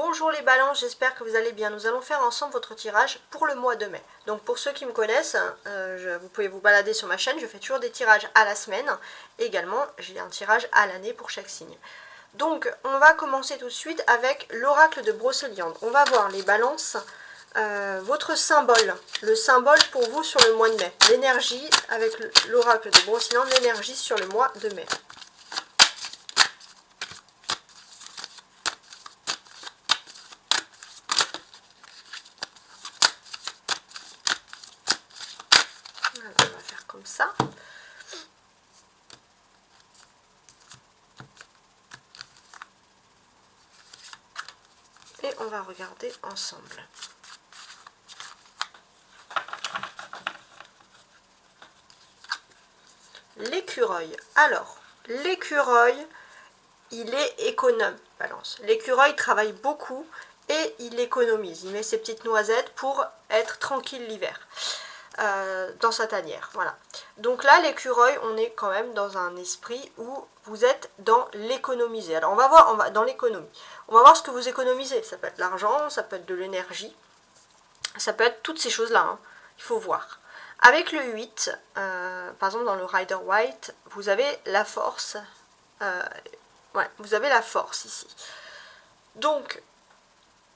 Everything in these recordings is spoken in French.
Bonjour les balances, j'espère que vous allez bien. Nous allons faire ensemble votre tirage pour le mois de mai. Donc pour ceux qui me connaissent, vous pouvez vous balader sur ma chaîne, je fais toujours des tirages à la semaine. Également, j'ai un tirage à l'année pour chaque signe. Donc on va commencer tout de suite avec l'oracle de Brocéliande. On va voir les balances, votre symbole, le symbole pour vous sur le mois de mai. L'énergie avec l'oracle de Brocéliande, l'énergie sur le mois de mai. On va faire comme ça. Et on va regarder ensemble. L'écureuil. Alors, l'écureuil, il est économe, balance. L'écureuil travaille beaucoup et il économise. Il met ses petites noisettes pour être tranquille l'hiver. Dans sa tanière, voilà. Donc là, l'écureuil, on est quand même dans un esprit où vous êtes dans l'économiser. Alors on va voir, dans l'économie. On va voir ce que vous économisez. Ça peut être l'argent, ça peut être de l'énergie, ça peut être toutes ces choses-là. Hein. Il faut voir. Avec le 8, par exemple dans le Rider White, vous avez la force. Ouais, vous avez la force ici. Donc,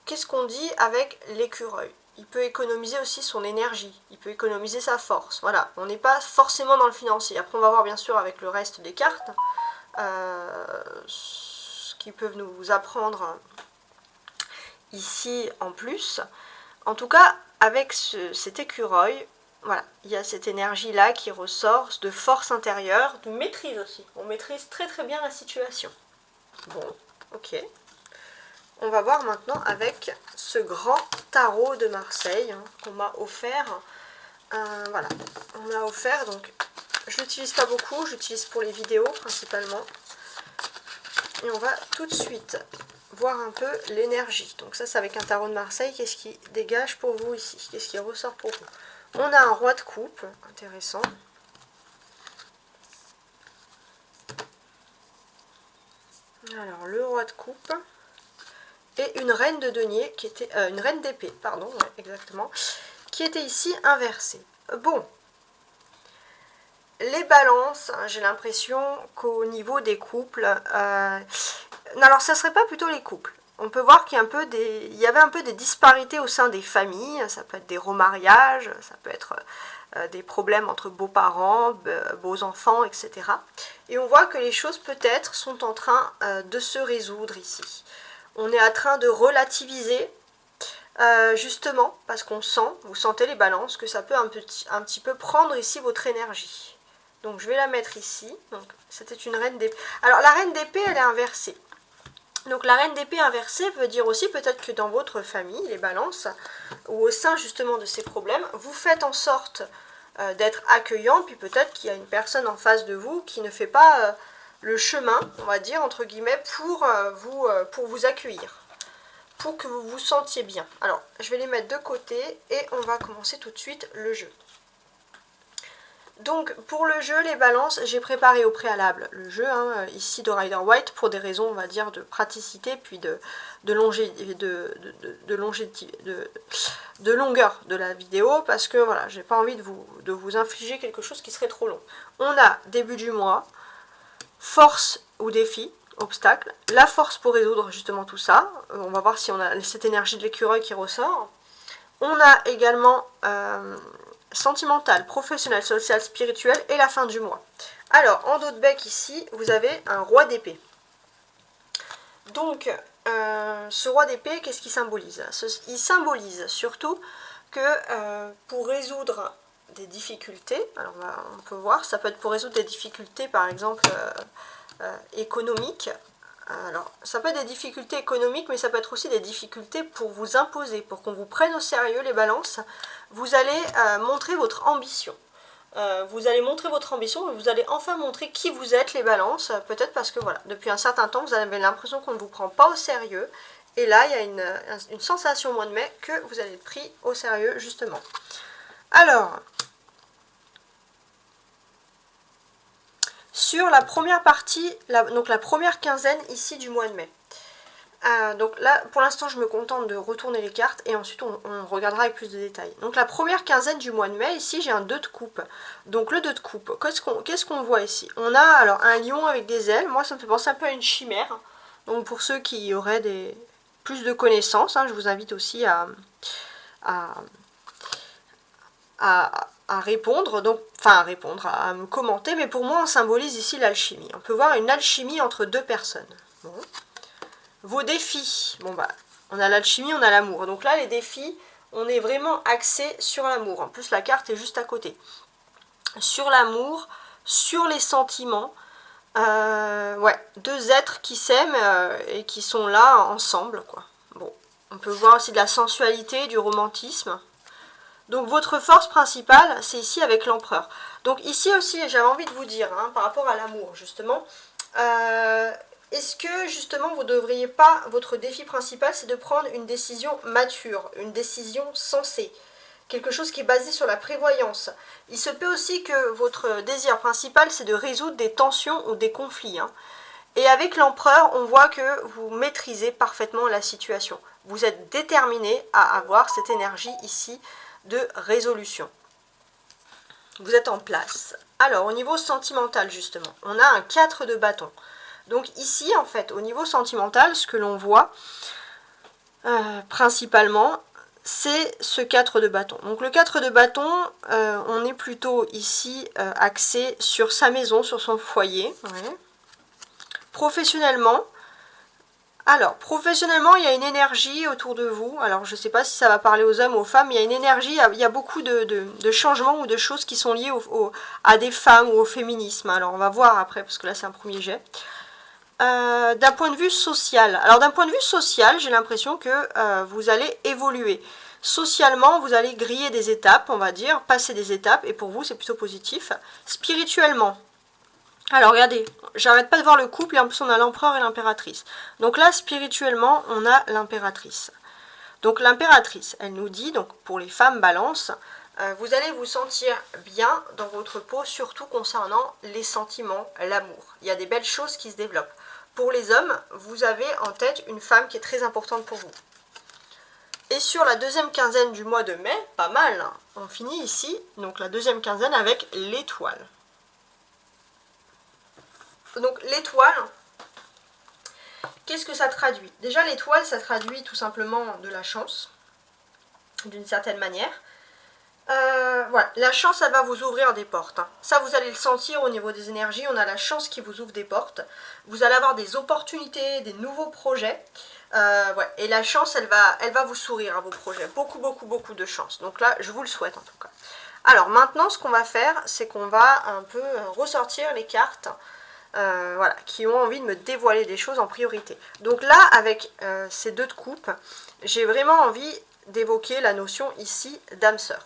qu'est-ce qu'on dit avec l'écureuil? Il peut économiser aussi son énergie, il peut économiser sa force. Voilà, on n'est pas forcément dans le financier. Après, on va voir bien sûr avec le reste des cartes ce qu'ils peuvent nous apprendre ici en plus. En tout cas, avec cet écureuil, voilà, il y a cette énergie-là qui ressort de force intérieure, de maîtrise aussi. On maîtrise très très bien la situation. Bon, ok. On va voir maintenant avec ce grand tarot de Marseille hein, qu'on m'a offert. Voilà, on m'a offert, donc je l'utilise pas beaucoup, j'utilise pour les vidéos principalement. Et on va tout de suite voir un peu l'énergie. Donc ça c'est avec un tarot de Marseille, qu'est-ce qui dégage pour vous ici? Qu'est-ce qui ressort pour vous? On a un roi de coupe, intéressant. Alors le roi de coupe. Et une reine de denier, qui était une reine d'épée, pardon, ouais, exactement, qui était ici inversée. Bon, les balances, hein, j'ai l'impression qu'au niveau des couples, alors ça serait pas plutôt les couples. On peut voir qu'il y avait un peu des disparités au sein des familles, ça peut être des remariages, ça peut être des problèmes entre beaux-parents, beaux-enfants, etc. Et on voit que les choses peut-être sont en train de se résoudre ici. On est en train de relativiser, justement, parce qu'on sent, vous sentez les balances, que ça peut un petit peu prendre ici votre énergie. Donc je vais la mettre ici. Donc c'était une reine d'épée. Alors la reine d'épée, elle est inversée. Donc la reine d'épée inversée veut dire aussi peut-être que dans votre famille, les balances, ou au sein justement de ces problèmes, vous faites en sorte d'être accueillant, puis peut-être qu'il y a une personne en face de vous qui ne fait pas le chemin, on va dire, entre guillemets, pour vous accueillir, pour que vous vous sentiez bien. Alors, je vais les mettre de côté et on va commencer tout de suite le jeu. Donc, pour le jeu, les balances, j'ai préparé au préalable le jeu, hein, ici de Rider White, pour des raisons, on va dire, de praticité, puis de longueur de la vidéo, parce que, voilà, j'ai pas envie de vous infliger quelque chose qui serait trop long. On a début du mois, force ou défi, obstacle, la force pour résoudre justement tout ça. On va voir si on a cette énergie de l'écureuil qui ressort. On a également sentimental, professionnel, social, spirituel et la fin du mois. Alors, en dos de bec ici, vous avez un roi d'épée. Donc, ce roi d'épée, qu'est-ce qu'il symbolise? Il symbolise surtout que pour résoudre des difficultés, alors on peut voir, ça peut être pour résoudre des difficultés par exemple économiques. Alors ça peut être des difficultés économiques, mais ça peut être aussi des difficultés pour vous imposer, pour qu'on vous prenne au sérieux les balances. Vous allez montrer votre ambition. Vous allez montrer votre ambition et vous allez enfin montrer qui vous êtes les balances, peut-être parce que voilà, depuis un certain temps vous avez l'impression qu'on ne vous prend pas au sérieux. Et là, il y a une sensation au mois de mai que vous allez être pris au sérieux, justement. Alors, sur la première partie, donc la première quinzaine ici du mois de mai, Donc là, pour l'instant, je me contente de retourner les cartes et ensuite on regardera avec plus de détails. Donc la première quinzaine du mois de mai, ici j'ai un 2 de coupe. Donc le 2 de coupe, qu'est-ce qu'on voit ici? On a alors un lion avec des ailes, moi ça me fait penser un peu à une chimère. Donc pour ceux qui auraient plus de connaissances, hein, je vous invite aussi à, à répondre, donc, enfin à répondre, à me commenter, mais pour moi on symbolise ici l'alchimie. On peut voir une alchimie entre deux personnes. Bon. Vos défis, bon bah, on a l'alchimie, on a l'amour. Donc là, les défis, on est vraiment axé sur l'amour. En plus, la carte est juste à côté. Sur l'amour, sur les sentiments. Ouais, deux êtres qui s'aiment et qui sont là ensemble, quoi. Bon, on peut voir aussi de la sensualité, du romantisme. Donc votre force principale, c'est ici avec l'empereur. Donc ici aussi, j'avais envie de vous dire, hein, par rapport à l'amour, justement, est-ce que justement vous ne devriez pas, votre défi principal, c'est de prendre une décision mature, une décision sensée, quelque chose qui est basé sur la prévoyance. Il se peut aussi que votre désir principal, c'est de résoudre des tensions ou des conflits. Hein. Et avec l'empereur, on voit que vous maîtrisez parfaitement la situation. Vous êtes déterminé à avoir cette énergie ici de résolution. Vous êtes en place. Alors, au niveau sentimental, justement, on a un 4 de bâton. Donc ici, en fait, au niveau sentimental, ce que l'on voit principalement, c'est ce 4 de bâton. Donc le 4 de bâton, on est plutôt ici axé sur sa maison, sur son foyer. Ouais. Professionnellement, alors professionnellement, il y a une énergie autour de vous. Alors je ne sais pas si ça va parler aux hommes ou aux femmes, mais il y a une énergie, il y a beaucoup de changements ou de choses qui sont liées à des femmes ou au féminisme. Alors on va voir après, parce que là c'est un premier jet. D'un point de vue social. Alors d'un point de vue social, j'ai l'impression que vous allez évoluer. Socialement, vous allez griller des étapes, on va dire, passer des étapes, et pour vous, c'est plutôt positif. Spirituellement. Alors regardez, j'arrête pas de voir le couple, et en plus on a l'empereur et l'impératrice. Donc là, spirituellement, on a l'impératrice. Donc l'impératrice, elle nous dit, donc pour les femmes balance, vous allez vous sentir bien dans votre peau, surtout concernant les sentiments, l'amour. Il y a des belles choses qui se développent. Pour les hommes, vous avez en tête une femme qui est très importante pour vous. Et sur la deuxième quinzaine du mois de mai, pas mal, hein, on finit ici, donc la deuxième quinzaine avec l'étoile. Donc l'étoile, qu'est-ce que ça traduit? Déjà l'étoile, ça traduit tout simplement de la chance, d'une certaine manière. Voilà, la chance, elle va vous ouvrir des portes. Hein. Ça, vous allez le sentir au niveau des énergies. On a la chance qui vous ouvre des portes. Vous allez avoir des opportunités, des nouveaux projets. Ouais. Et la chance, elle va vous sourire à vos projets. Beaucoup, beaucoup, beaucoup de chance. Donc là, je vous le souhaite en tout cas. Alors maintenant, ce qu'on va faire, c'est qu'on va un peu ressortir les cartes voilà, qui ont envie de me dévoiler des choses en priorité. Donc là, avec ces deux de coupe, j'ai vraiment envie d'évoquer la notion ici d'âme-sœur.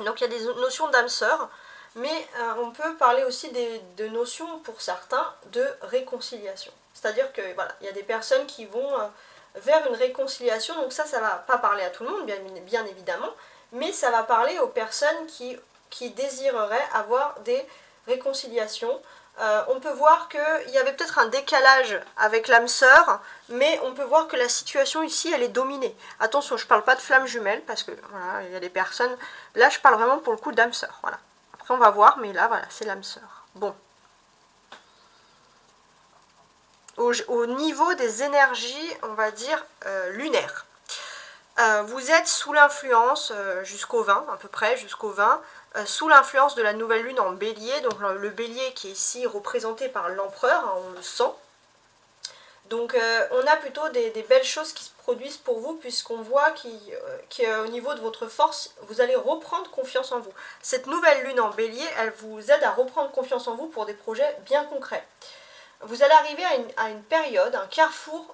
Donc il y a des notions d'âme sœur, mais on peut parler aussi de notions pour certains de réconciliation. C'est-à-dire que voilà, il y a des personnes qui vont vers une réconciliation, donc ça ne va pas parler à tout le monde, bien évidemment, mais ça va parler aux personnes qui désireraient avoir des réconciliations. On peut voir qu'il y avait peut-être un décalage avec l'âme sœur, mais on peut voir que la situation ici, elle est dominée. Attention, je ne parle pas de flamme jumelle, parce que voilà, il y a des personnes... Là, je parle vraiment pour le coup d'âme sœur. Voilà. Après, on va voir, mais là, voilà, c'est l'âme sœur. Bon. Au niveau des énergies, on va dire, lunaires. Vous êtes sous l'influence, jusqu'au 20, à peu près, jusqu'au 20, sous l'influence de la nouvelle lune en bélier, donc le bélier qui est ici représenté par l'empereur, hein, on le sent. Donc on a plutôt des belles choses qui se produisent pour vous, puisqu'on voit qu'au niveau de votre force, vous allez reprendre confiance en vous. Cette nouvelle lune en bélier, elle vous aide à reprendre confiance en vous pour des projets bien concrets. Vous allez arriver à une période, un carrefour,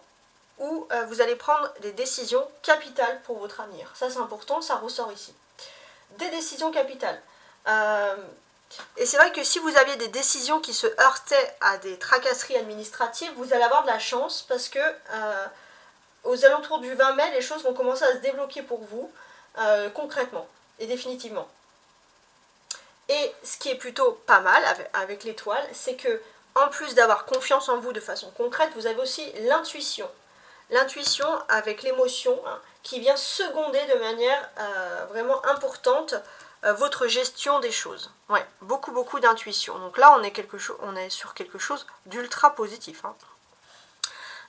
où vous allez prendre des décisions capitales pour votre avenir. Ça c'est important, ça ressort ici. Des décisions capitales. Et c'est vrai que si vous aviez des décisions qui se heurtaient à des tracasseries administratives, vous allez avoir de la chance parce que aux alentours du 20 mai, les choses vont commencer à se débloquer pour vous concrètement et définitivement. Et ce qui est plutôt pas mal avec l'étoile, c'est que en plus d'avoir confiance en vous de façon concrète, vous avez aussi l'intuition. l'intuition avec l'émotion, hein, qui vient seconder de manière vraiment importante votre gestion des choses. Ouais, beaucoup d'intuition. Donc là, on est sur quelque chose d'ultra positif. Hein.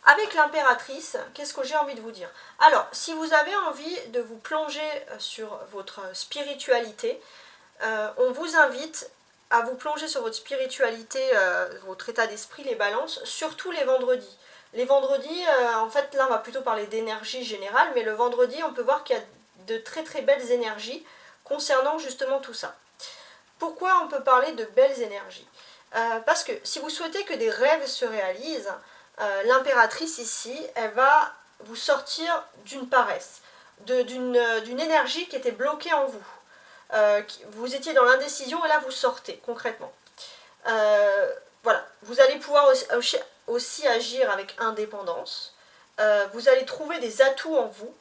Avec l'impératrice, qu'est-ce que j'ai envie de vous dire? Alors, si vous avez envie de vous plonger sur votre spiritualité, on vous invite à vous plonger sur votre spiritualité, votre état d'esprit, les balances, surtout les vendredis. Les vendredis, en fait, là on va plutôt parler d'énergie générale, mais le vendredi, on peut voir qu'il y a de très belles énergies concernant justement tout ça. Pourquoi on peut parler de belles énergies? Parce que si vous souhaitez que des rêves se réalisent, l'impératrice ici, elle va vous sortir d'une paresse, d'une énergie qui était bloquée en vous. Vous étiez dans l'indécision et là vous sortez concrètement. Voilà, vous allez pouvoir aussi agir avec indépendance. Vous allez trouver des atouts en vous.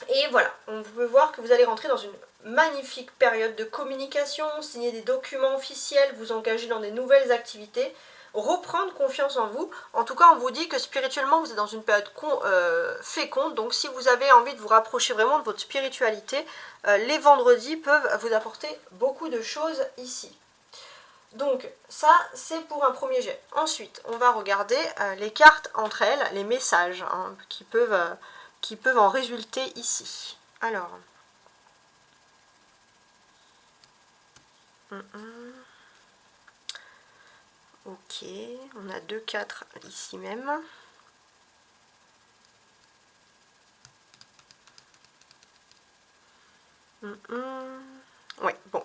Et voilà, on peut voir que vous allez rentrer dans une magnifique période de communication, signer des documents officiels, vous engager dans des nouvelles activités, reprendre confiance en vous. En tout cas, on vous dit que spirituellement, vous êtes dans une période féconde. Donc, si vous avez envie de vous rapprocher vraiment de votre spiritualité, les vendredis peuvent vous apporter beaucoup de choses ici. Donc, ça, c'est pour un premier jet. Ensuite, on va regarder les cartes entre elles, les messages hein, qui peuvent en résulter ici. Alors... Ok, on a 2, 4 ici même. Ouais, bon,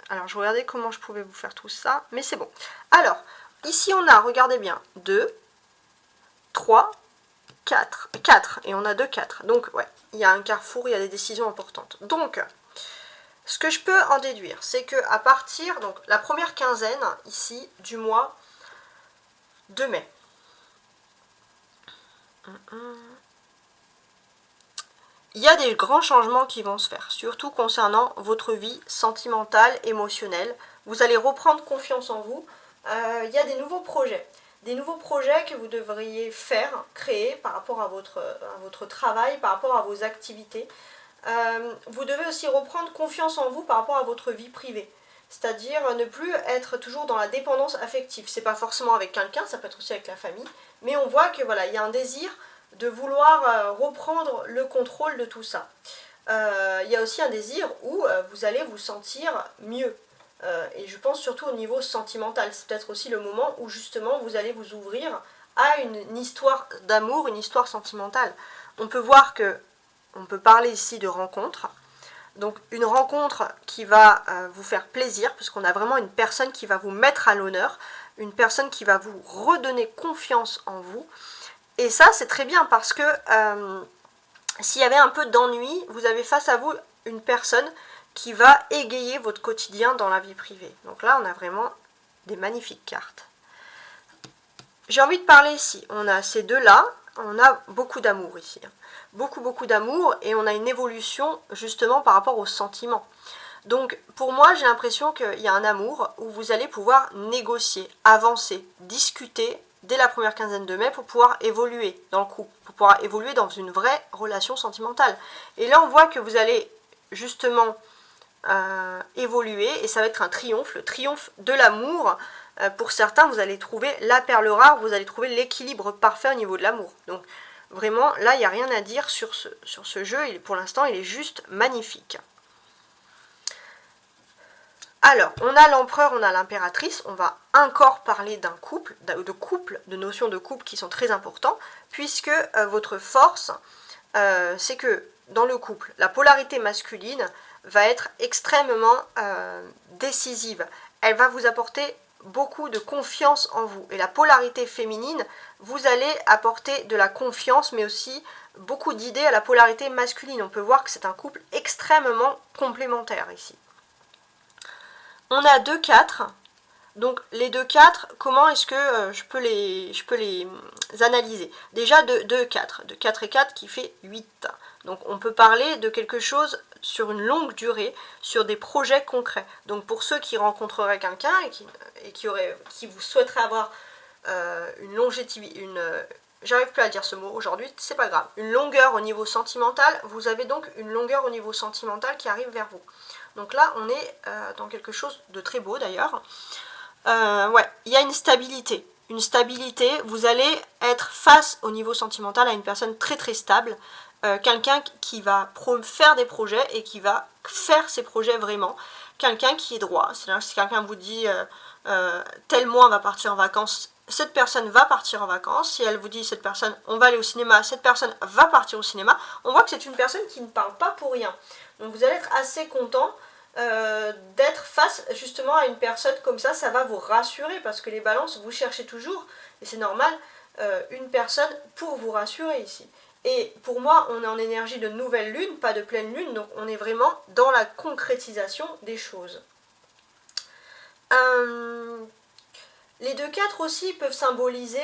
alors je regardais comment je pouvais vous faire tout ça, mais c'est bon. Alors, ici on a, regardez bien, 2, 3, 4, et on a 2, 4. Donc, ouais, il y a un carrefour, il y a des décisions importantes. Donc, ce que je peux en déduire, c'est que à partir, donc la première quinzaine, ici, du mois de mai, il y a des grands changements qui vont se faire, surtout concernant votre vie sentimentale, émotionnelle. Vous allez reprendre confiance en vous. Il y a des nouveaux projets. Des nouveaux projets que vous devriez faire, créer par rapport à votre travail, par rapport à vos activités. Vous devez aussi reprendre confiance en vous par rapport à votre vie privée. C'est-à-dire ne plus être toujours dans la dépendance affective. C'est pas forcément avec quelqu'un, ça peut être aussi avec la famille. Mais on voit que voilà, il y a un désir de vouloir reprendre le contrôle de tout ça. Il y a aussi un désir où vous allez vous sentir mieux. Et je pense surtout au niveau sentimental. C'est peut-être aussi le moment où justement vous allez vous ouvrir à une histoire d'amour, une histoire sentimentale. On peut voir que, on peut parler ici de rencontre. Donc une rencontre qui va vous faire plaisir, puisqu'on a vraiment une personne qui va vous mettre à l'honneur, une personne qui va vous redonner confiance en vous. Et ça, c'est très bien parce que s'il y avait un peu d'ennui, vous avez face à vous une personne qui va égayer votre quotidien dans la vie privée. Donc là, on a vraiment des magnifiques cartes. J'ai envie de parler ici. On a ces deux-là, on a beaucoup d'amour ici. Beaucoup d'amour et on a une évolution justement par rapport aux sentiments. Donc pour moi, j'ai l'impression qu'il y a un amour où vous allez pouvoir négocier, avancer, discuter dès la première quinzaine de mai pour pouvoir évoluer dans le couple, pour pouvoir évoluer dans une vraie relation sentimentale. Et là, on voit que vous allez justement évoluer et ça va être un triomphe, le triomphe de l'amour. Pour certains, vous allez trouver la perle rare, vous allez trouver l'équilibre parfait au niveau de l'amour. Donc vraiment, là, il n'y a rien à dire sur ce jeu. Pour l'instant, il est juste magnifique. Alors, on a l'empereur, on a l'impératrice, on va encore parler d'un couple, de notions de couple qui sont très importants, puisque votre force, c'est que dans le couple, la polarité masculine va être extrêmement décisive. Elle va vous apporter beaucoup de confiance en vous. Et la polarité féminine, vous allez apporter de la confiance, mais aussi beaucoup d'idées à la polarité masculine. On peut voir que c'est un couple extrêmement complémentaire ici. On a 2-4. Donc les 2-4, comment est-ce que je peux les analyser? Déjà de 4 et 4 qui fait 8. Donc on peut parler de quelque chose sur une longue durée, sur des projets concrets. Donc pour ceux qui rencontreraient quelqu'un et qui vous souhaiteraient avoir une j'arrive plus à dire ce mot aujourd'hui, c'est pas grave. Une longueur au niveau sentimental, vous avez donc une longueur au niveau sentimental qui arrive vers vous. Donc là, on est dans quelque chose de très beau d'ailleurs. Ouais, il y a une stabilité. Une stabilité, vous allez être face au niveau sentimental à une personne très très stable. Quelqu'un qui va faire des projets et qui va faire ses projets vraiment. Quelqu'un qui est droit. C'est-à-dire si quelqu'un vous dit tel mois on va partir en vacances, cette personne va partir en vacances. Si elle vous dit cette personne on va aller au cinéma, cette personne va partir au cinéma. On voit que c'est une personne qui ne parle pas pour rien. Donc vous allez être assez content d'être face justement à une personne comme ça va vous rassurer parce que les balances, vous cherchez toujours, et c'est normal, une personne pour vous rassurer ici. Et pour moi, on est en énergie de nouvelle lune, pas de pleine lune, donc on est vraiment dans la concrétisation des choses. Les 2-4 aussi peuvent symboliser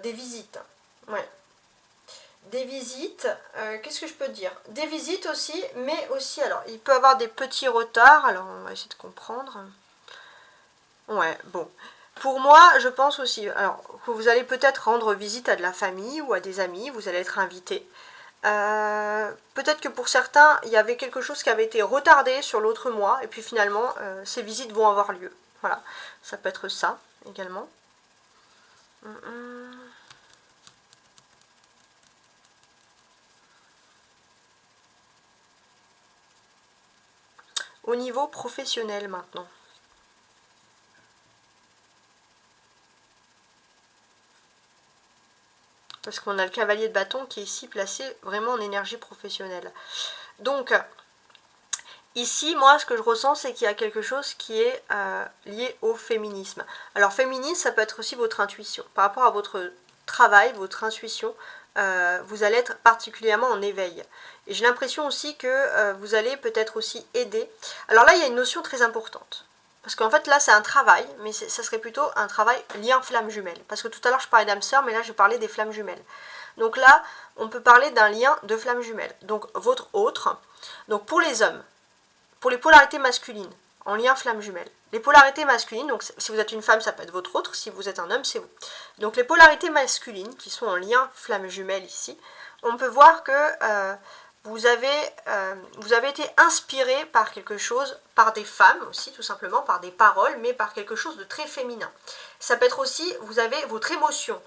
des visites. Ouais. Des visites, qu'est-ce que je peux dire? Des visites aussi, mais aussi, alors, il peut y avoir des petits retards, alors on va essayer de comprendre. Ouais, bon. Pour moi, je pense aussi, alors, que vous allez peut-être rendre visite à de la famille ou à des amis, vous allez être invité. Peut-être que pour certains, il y avait quelque chose qui avait été retardé sur l'autre mois, et puis finalement, ces visites vont avoir lieu. Voilà, ça peut être ça, également. Au niveau professionnel maintenant. Parce qu'on a le cavalier de bâton qui est ici placé vraiment en énergie professionnelle. Donc, ici, moi, ce que je ressens, c'est qu'il y a quelque chose qui est lié au féminisme. Alors, féminisme, ça peut être aussi votre intuition. Par rapport à votre travail, votre intuition, vous allez être particulièrement en éveil. Et j'ai l'impression aussi que vous allez peut-être aussi aider. Alors là, il y a une notion très importante. Parce qu'en fait, là, c'est un travail, mais ça serait plutôt un travail lien flamme jumelle. Parce que tout à l'heure, je parlais d'âme sœur, mais là, je parlais des flammes jumelles. Donc là, on peut parler d'un lien de flamme jumelle. Donc, votre autre. Donc, pour les hommes, pour les polarités masculines, en lien flamme jumelle. Les polarités masculines, donc si vous êtes une femme, ça peut être votre autre. Si vous êtes un homme, c'est vous. Donc, les polarités masculines, qui sont en lien flamme jumelle ici, on peut voir que vous avez été inspiré par quelque chose, par des femmes aussi, tout simplement, par des paroles, mais par quelque chose de très féminin. Ça peut être aussi, vous avez votre émotion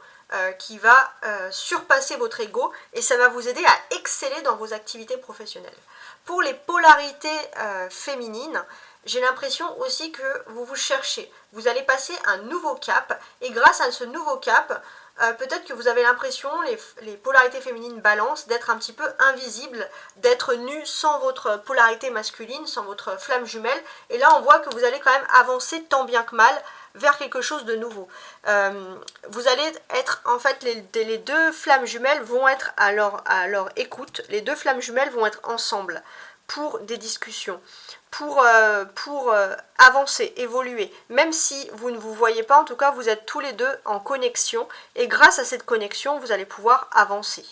qui va surpasser votre ego et ça va vous aider à exceller dans vos activités professionnelles. Pour les polarités féminines, j'ai l'impression aussi que vous vous cherchez. Vous allez passer un nouveau cap et grâce à ce nouveau cap, peut-être que vous avez l'impression, les polarités féminines balance, d'être un petit peu invisible, d'être nu sans votre polarité masculine, sans votre flamme jumelle. Et là, on voit que vous allez quand même avancer tant bien que mal vers quelque chose de nouveau. Vous allez être, en fait, les deux flammes jumelles vont être à leur écoute. Les deux flammes jumelles vont être ensemble pour des discussions, pour avancer, évoluer. Même si vous ne vous voyez pas, en tout cas, vous êtes tous les deux en connexion. Et grâce à cette connexion, vous allez pouvoir avancer.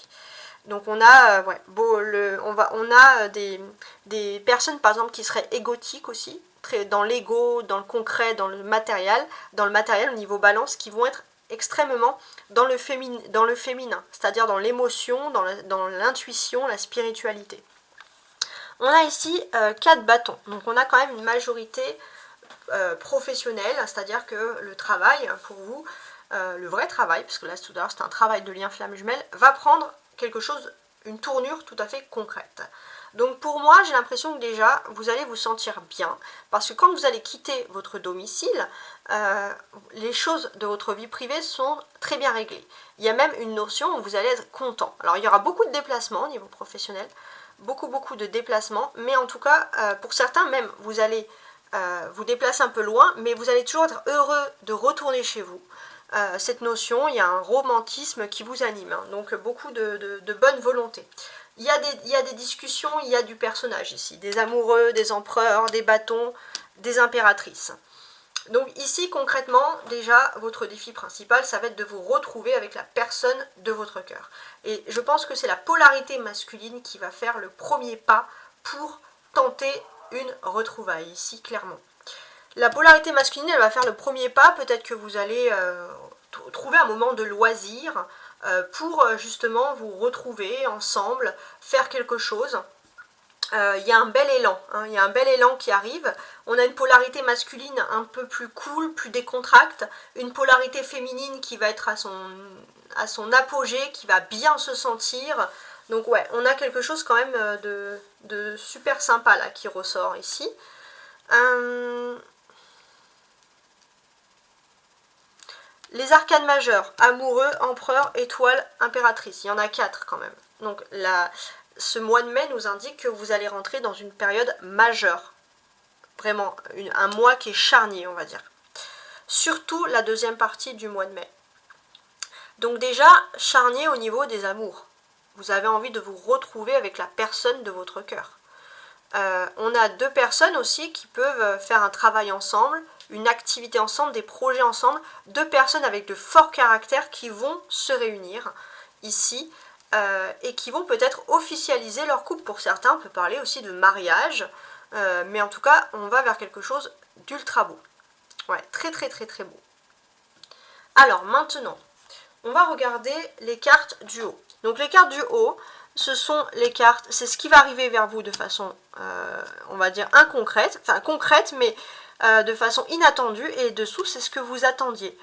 Donc on a, on a des personnes, par exemple, qui seraient égotiques aussi, dans l'ego, dans le concret, dans le matériel au niveau balance, qui vont être extrêmement dans le féminin, c'est-à-dire dans l'émotion, dans l'intuition, la spiritualité. On a ici 4 bâtons, donc on a quand même une majorité professionnelle, c'est-à-dire que le travail, pour vous, le vrai travail, parce que là tout à l'heure c'est un travail de lien flamme jumelle, va prendre quelque chose, une tournure tout à fait concrète. Donc pour moi, j'ai l'impression que déjà, vous allez vous sentir bien, parce que quand vous allez quitter votre domicile, les choses de votre vie privée sont très bien réglées. Il y a même une notion où vous allez être content. Alors il y aura beaucoup de déplacements au niveau professionnel, beaucoup de déplacements, mais en tout cas, pour certains même, vous allez vous déplacer un peu loin, mais vous allez toujours être heureux de retourner chez vous. Cette notion, il y a un romantisme qui vous anime, hein, donc beaucoup de bonne volonté. Il y a des discussions, il y a du personnage ici, des amoureux, des empereurs, des bâtons, des impératrices. Donc ici, concrètement, déjà, votre défi principal, ça va être de vous retrouver avec la personne de votre cœur. Et je pense que c'est la polarité masculine qui va faire le premier pas pour tenter une retrouvaille, ici, clairement. La polarité masculine, elle va faire le premier pas, peut-être que vous allez trouver un moment de loisir, pour justement vous retrouver ensemble, faire quelque chose. Il y a un bel élan, hein, il y a un bel élan qui arrive. On a une polarité masculine un peu plus cool, plus décontracte, une polarité féminine qui va être à son apogée, qui va bien se sentir. Donc ouais, on a quelque chose quand même de super sympa là qui ressort ici. Les arcanes majeurs, amoureux, empereur, étoile, impératrice. Il y en a 4 quand même. Donc ce mois de mai nous indique que vous allez rentrer dans une période majeure. Vraiment, un mois qui est charnier, on va dire. Surtout la deuxième partie du mois de mai. Donc déjà, charnier au niveau des amours. Vous avez envie de vous retrouver avec la personne de votre cœur. On a 2 personnes aussi qui peuvent faire un travail ensemble, une activité ensemble, des projets ensemble. 2 personnes avec de forts caractères qui vont se réunir ici et qui vont peut-être officialiser leur couple. Pour certains, on peut parler aussi de mariage, mais en tout cas, on va vers quelque chose d'ultra beau. Ouais, très très très très beau. Alors maintenant, on va regarder les cartes du haut. Donc les cartes du haut, ce sont les cartes, c'est ce qui va arriver vers vous de façon, on va dire, inconcrète, enfin concrète, mais de façon inattendue, et dessous, c'est ce que vous attendiez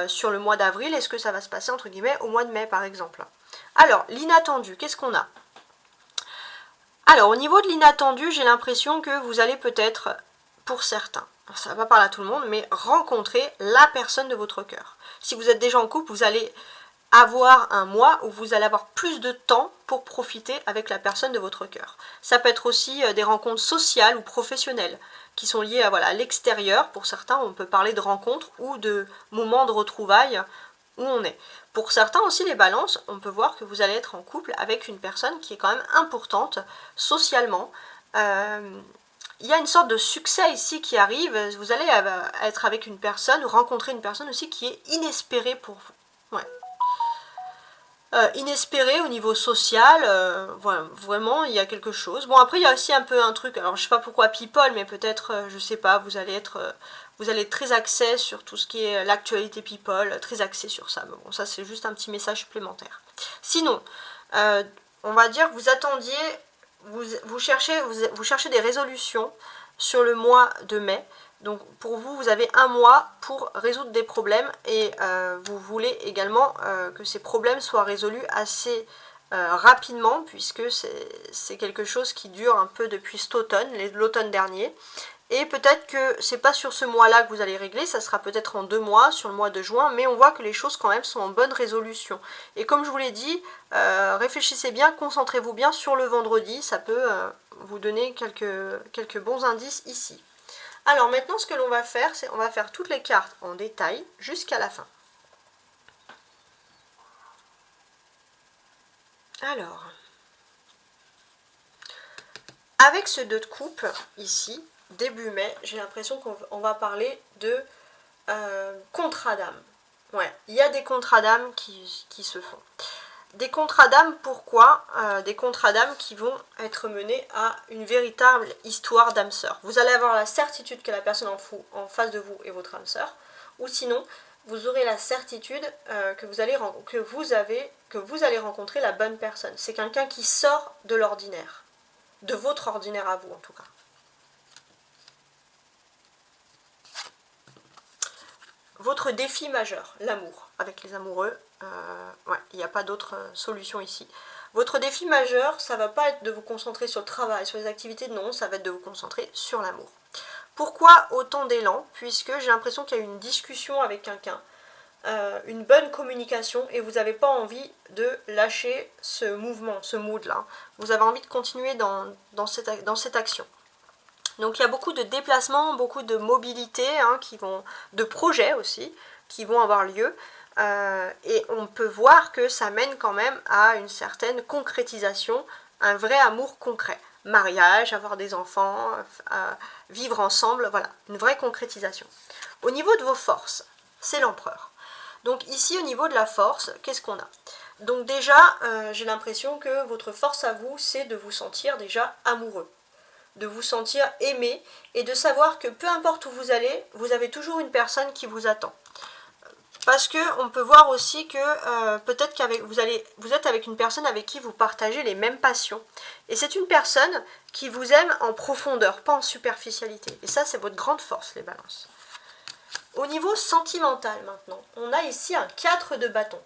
sur le mois d'avril, et ce que ça va se passer, entre guillemets, au mois de mai, par exemple. Alors, l'inattendu, qu'est-ce qu'on a? Alors, au niveau de l'inattendu, j'ai l'impression que vous allez peut-être, pour certains, ça ne va pas parler à tout le monde, mais rencontrer la personne de votre cœur. Si vous êtes déjà en couple, vous allez avoir un mois où vous allez avoir plus de temps pour profiter avec la personne de votre cœur. Ça peut être aussi des rencontres sociales ou professionnelles qui sont liées à, voilà, à l'extérieur. Pour certains, on peut parler de rencontres ou de moments de retrouvailles où on est. Pour certains aussi, les balances, on peut voir que vous allez être en couple avec une personne qui est quand même importante socialement. Il y a une sorte de succès ici qui arrive. Vous allez être avec une personne, ou rencontrer une personne aussi qui est inespérée pour vous. Ouais. Inespéré au niveau social, voilà, vraiment il y a quelque chose. Bon, après il y a aussi un peu un truc, alors je sais pas pourquoi people, mais peut-être, je sais pas, vous allez être très axé sur tout ce qui est l'actualité people, très axé sur ça. Mais bon, ça c'est juste un petit message supplémentaire. Sinon, on va dire que vous attendiez, vous cherchez des résolutions sur le mois de mai. Donc pour vous, vous avez un mois pour résoudre des problèmes, et vous voulez également que ces problèmes soient résolus assez rapidement, puisque c'est quelque chose qui dure un peu depuis cet automne, l'automne dernier. Et peut-être que c'est pas sur ce mois-là que vous allez régler, ça sera peut-être en 2 mois, sur le mois de juin, mais on voit que les choses quand même sont en bonne résolution. Et comme je vous l'ai dit, réfléchissez bien, concentrez-vous bien sur le vendredi, ça peut vous donner quelques bons indices ici. Alors maintenant, ce que l'on va faire, c'est on va faire toutes les cartes en détail jusqu'à la fin. Alors, avec ce 2 de coupe ici, début mai, j'ai l'impression qu'on va parler de contrats d'âme. Ouais, il y a des contrats d'âme qui se font. Des contrats d'âme, pourquoi? Des contrats d'âme qui vont être menés à une véritable histoire d'âme sœur. Vous allez avoir la certitude que la personne en face de vous est votre âme sœur, ou sinon, vous aurez la certitude que vous allez rencontrer la bonne personne. C'est quelqu'un qui sort de l'ordinaire, de votre ordinaire à vous en tout cas. Votre défi majeur, l'amour, avec les amoureux, ouais, il n'y a pas d'autre solution ici. Votre défi majeur, ça ne va pas être de vous concentrer sur le travail, sur les activités, non, ça va être de vous concentrer sur l'amour. Pourquoi autant d'élan? Puisque j'ai l'impression qu'il y a eu une discussion avec quelqu'un, une bonne communication, et vous n'avez pas envie de lâcher ce mouvement, ce mood-là. Vous avez envie de continuer dans cette action. Donc il y a beaucoup de déplacements, beaucoup de mobilité, hein, de projets aussi, qui vont avoir lieu. Et on peut voir que ça mène quand même à une certaine concrétisation, un vrai amour concret. Mariage, avoir des enfants, vivre ensemble, voilà, une vraie concrétisation. Au niveau de vos forces, c'est l'empereur. Donc ici, au niveau de la force, qu'est-ce qu'on a? Donc déjà, j'ai l'impression que votre force à vous, c'est de vous sentir déjà amoureux, de vous sentir aimé, et de savoir que peu importe où vous allez, vous avez toujours une personne qui vous attend. Parce que on peut voir aussi que peut-être qu'avec vous êtes avec une personne avec qui vous partagez les mêmes passions. Et c'est une personne qui vous aime en profondeur, pas en superficialité. Et ça, c'est votre grande force, les balances. Au niveau sentimental, maintenant, on a ici un 4 de bâton.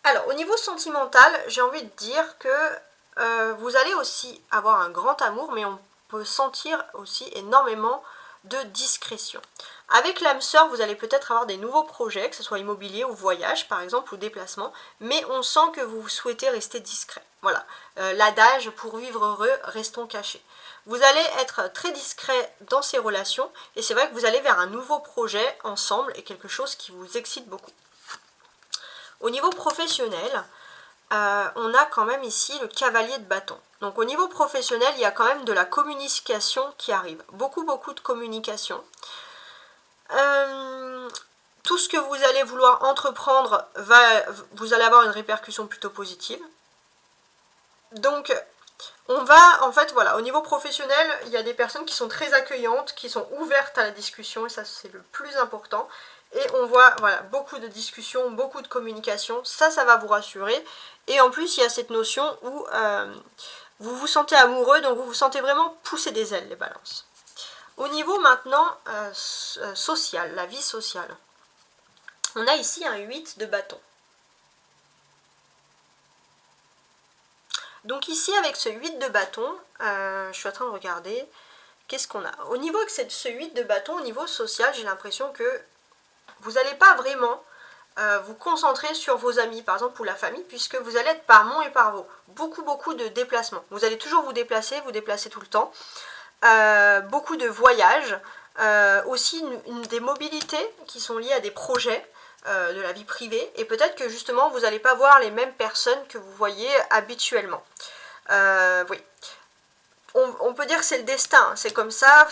Alors, au niveau sentimental, j'ai envie de dire que vous allez aussi avoir un grand amour, mais on peut sentir aussi énormément de discrétion. Avec l'âme sœur, vous allez peut-être avoir des nouveaux projets, que ce soit immobilier ou voyage par exemple, ou déplacement, mais on sent que vous souhaitez rester discret. Voilà, l'adage pour vivre heureux, restons cachés. Vous allez être très discret dans ces relations, et c'est vrai que vous allez vers un nouveau projet ensemble, et quelque chose qui vous excite beaucoup. Au niveau professionnel, on a quand même ici le cavalier de bâton. Donc au niveau professionnel, il y a quand même de la communication qui arrive. Beaucoup de communication. Tout ce que vous allez vouloir entreprendre, vous allez avoir une répercussion plutôt positive. Donc on va, en fait, voilà, au niveau professionnel, il y a des personnes qui sont très accueillantes, qui sont ouvertes à la discussion, et ça c'est le plus important. Et on voit, voilà, beaucoup de discussions, beaucoup de communication, ça va vous rassurer. Et en plus, il y a cette notion où vous vous sentez amoureux, donc vous vous sentez vraiment pousser des ailes, les balances. Au niveau maintenant social, la vie sociale, on a ici un 8 de bâton. Donc ici, avec ce 8 de bâton, je suis en train de regarder, qu'est-ce qu'on a? Au niveau de ce 8 de bâton, au niveau social, j'ai l'impression que vous n'allez pas vraiment vous concentrer sur vos amis, par exemple, ou la famille, puisque vous allez être par mon et par vos. Beaucoup de déplacements. Vous allez toujours vous déplacer tout le temps. Beaucoup de voyages. Aussi des mobilités qui sont liées à des projets de la vie privée. Et peut-être que justement, vous n'allez pas voir les mêmes personnes que vous voyez habituellement. Oui. On peut dire que c'est le destin, c'est comme ça,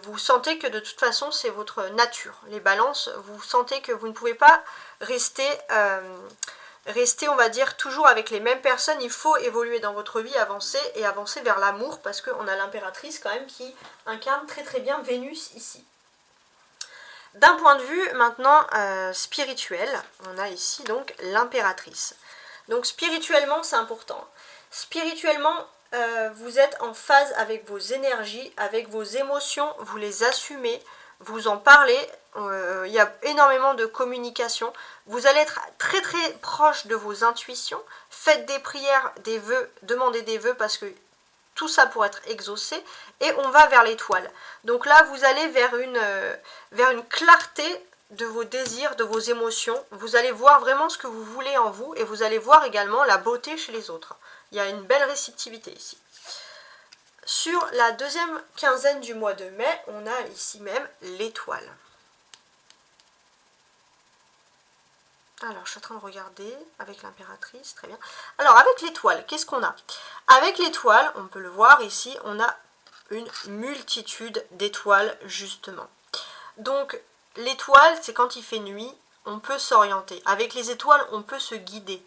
vous sentez que de toute façon c'est votre nature. Les balances, vous sentez que vous ne pouvez pas rester, on va dire, toujours avec les mêmes personnes. Il faut évoluer dans votre vie, avancer et avancer vers l'amour, parce qu'on a l'impératrice quand même qui incarne très bien Vénus ici. D'un point de vue maintenant spirituel, on a ici donc l'impératrice. Donc spirituellement c'est important. Spirituellement, vous êtes en phase avec vos énergies, avec vos émotions, vous les assumez, vous en parlez, il y a énormément de communication, vous allez être très proche de vos intuitions, faites des prières, des vœux, demandez des vœux parce que tout ça pour être exaucé, et on va vers l'étoile. Donc là, vous allez vers une clarté de vos désirs, de vos émotions, vous allez voir vraiment ce que vous voulez en vous, et vous allez voir également la beauté chez les autres. Il y a une belle réceptivité ici. Sur la deuxième quinzaine du mois de mai, on a ici même l'étoile. Alors, je suis en train de regarder avec l'impératrice, très bien. Alors, avec l'étoile, qu'est-ce qu'on a? Avec l'étoile, on peut le voir ici, on a une multitude d'étoiles, justement. Donc, l'étoile, c'est quand il fait nuit, on peut s'orienter. Avec les étoiles, on peut se guider.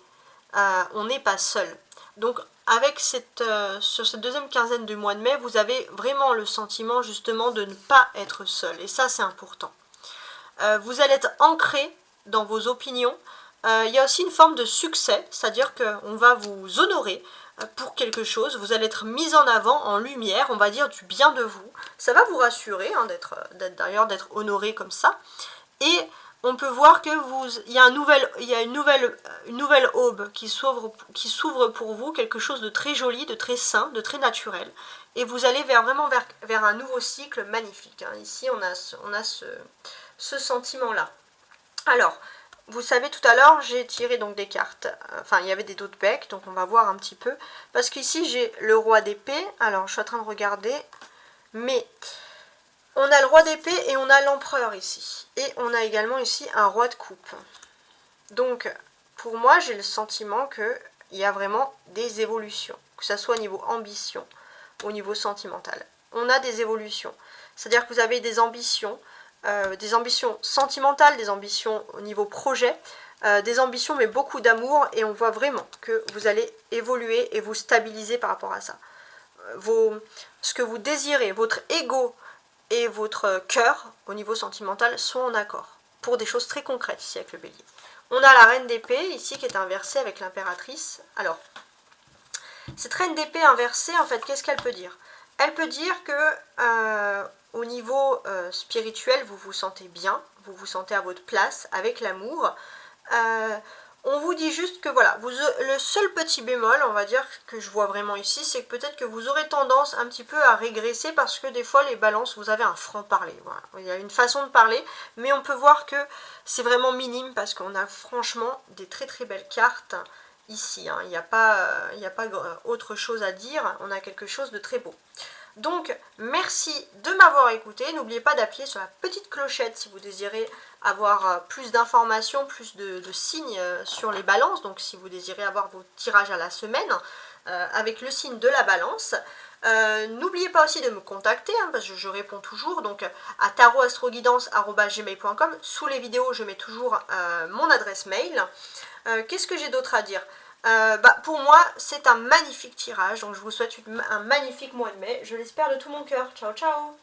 On n'est pas seul. Donc, avec sur cette deuxième quinzaine du mois de mai, vous avez vraiment le sentiment, justement, de ne pas être seul. Et ça, c'est important. Vous allez être ancré dans vos opinions. Il y a aussi une forme de succès, c'est-à-dire qu'on va vous honorer pour quelque chose, vous allez être mis en avant, en lumière, on va dire du bien de vous. Ça va vous rassurer hein, d'être honoré comme ça. Et on peut voir que il y a une nouvelle aube qui s'ouvre pour vous, quelque chose de très joli, de très sain, de très naturel. Et vous allez vraiment vers un nouveau cycle magnifique. Hein. Ici, on a ce sentiment-là. Alors, vous savez, tout à l'heure, j'ai tiré donc des cartes. Enfin, il y avait des dos de bec, donc on va voir un petit peu. Parce qu'ici, j'ai le roi d'épée. Alors, je suis en train de regarder. Mais on a le roi d'épée et on a l'empereur ici. Et on a également ici un roi de coupe. Donc, pour moi, j'ai le sentiment qu'il y a vraiment des évolutions. Que ce soit au niveau ambition, au niveau sentimental. On a des évolutions. C'est-à-dire que vous avez des ambitions sentimentales, des ambitions au niveau projet, des ambitions mais beaucoup d'amour, et on voit vraiment que vous allez évoluer et vous stabiliser par rapport à ça. Ce que vous désirez, votre ego et votre cœur au niveau sentimental sont en accord. Pour des choses très concrètes ici avec le bélier. On a la reine d'épée ici qui est inversée avec l'impératrice. Alors, cette reine d'épée inversée, en fait, qu'est-ce qu'elle peut dire? Elle peut dire que au niveau spirituel, vous vous sentez bien, vous vous sentez à votre place avec l'amour. On vous dit juste que voilà, le seul petit bémol, on va dire, que je vois vraiment ici, c'est que peut-être que vous aurez tendance un petit peu à régresser parce que des fois, les balances, vous avez un franc-parler. Voilà. Il y a une façon de parler, mais on peut voir que c'est vraiment minime parce qu'on a franchement des très très belles cartes ici. Hein. Il n'y a pas autre chose à dire, on a quelque chose de très beau. Donc, merci de m'avoir écouté. N'oubliez pas d'appuyer sur la petite clochette si vous désirez avoir plus d'informations, plus de signes sur les balances. Donc, si vous désirez avoir vos tirages à la semaine avec le signe de la balance. N'oubliez pas aussi de me contacter, hein, parce que je réponds toujours, donc à tarotastroguidance@gmail.com. Sous les vidéos, je mets toujours mon adresse mail. Qu'est-ce que j'ai d'autre à dire? Pour moi, c'est un magnifique tirage, donc je vous souhaite un magnifique mois de mai. Je l'espère de tout mon cœur. Ciao, ciao!